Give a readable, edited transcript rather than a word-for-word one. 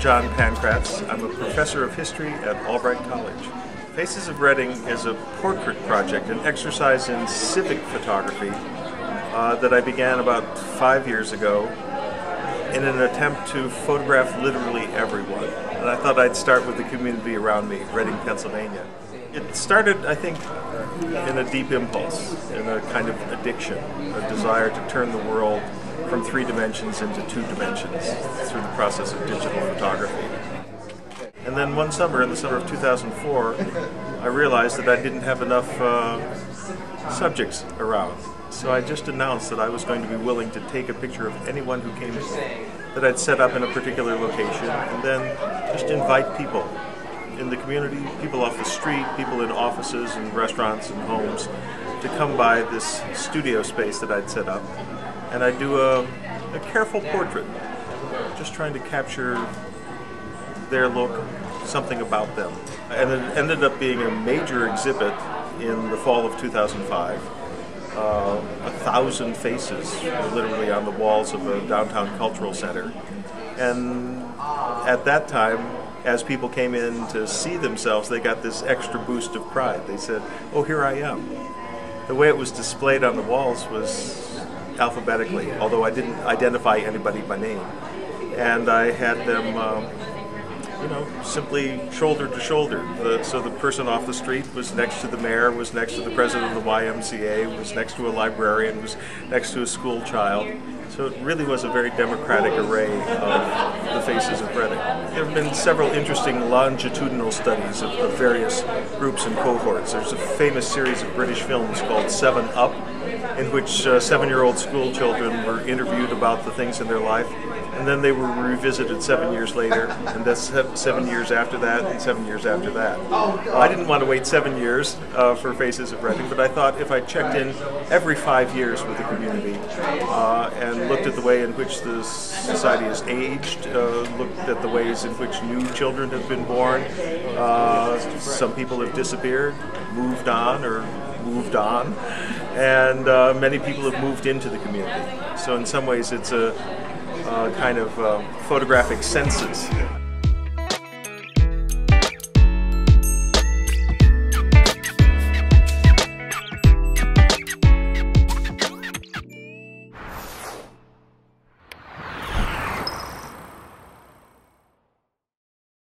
John Pankratz. I'm a professor of history at Albright College. Faces of Reading is a portrait project, an exercise in civic photography that I began about 5 years ago in an attempt to photograph literally everyone. And I thought I'd start with the community around me, Reading, Pennsylvania. It started, I think, in a deep impulse, in a kind of addiction, a desire to turn the world from 3 dimensions into 2 dimensions through the process of digital photography. And then one summer, in the summer of 2004, I realized that I didn't have enough subjects around. So I just announced that I was going to be willing to take a picture of anyone who came to me, that I'd set up in a particular location, and then just invite people in the community, people off the street, people in offices and restaurants and homes, to come by this studio space that I'd set up. And I'd do a careful portrait, just trying to capture their look, something about them. And it ended up being a major exhibit in the fall of 2005. 1,000 faces were literally on the walls of a downtown cultural center. And at that time, as people came in to see themselves, they got this extra boost of pride. They said, "Oh, here I am." The way it was displayed on the walls was alphabetically, although I didn't identify anybody by name. And I had them simply shoulder to shoulder. So the person off the street was next to the mayor, was next to the president of the YMCA, was next to a librarian, was next to a school child. So it really was a very democratic array of the faces of Reading. There have been several interesting longitudinal studies of various groups and cohorts. There's a famous series of British films called 7 Up, in which 7-year-old school children were interviewed about the things in their life, and then they were revisited 7 years later, and that's 7 years after that, and 7 years after that. I didn't want to wait 7 years for Faces of Reading, but I thought if I checked in every 5 years with the community and looked at the way in which the society has aged, looked at the ways in which new children have been born, some people have disappeared, moved on, and many people have moved into the community. So in some ways it's a kind of photographic census.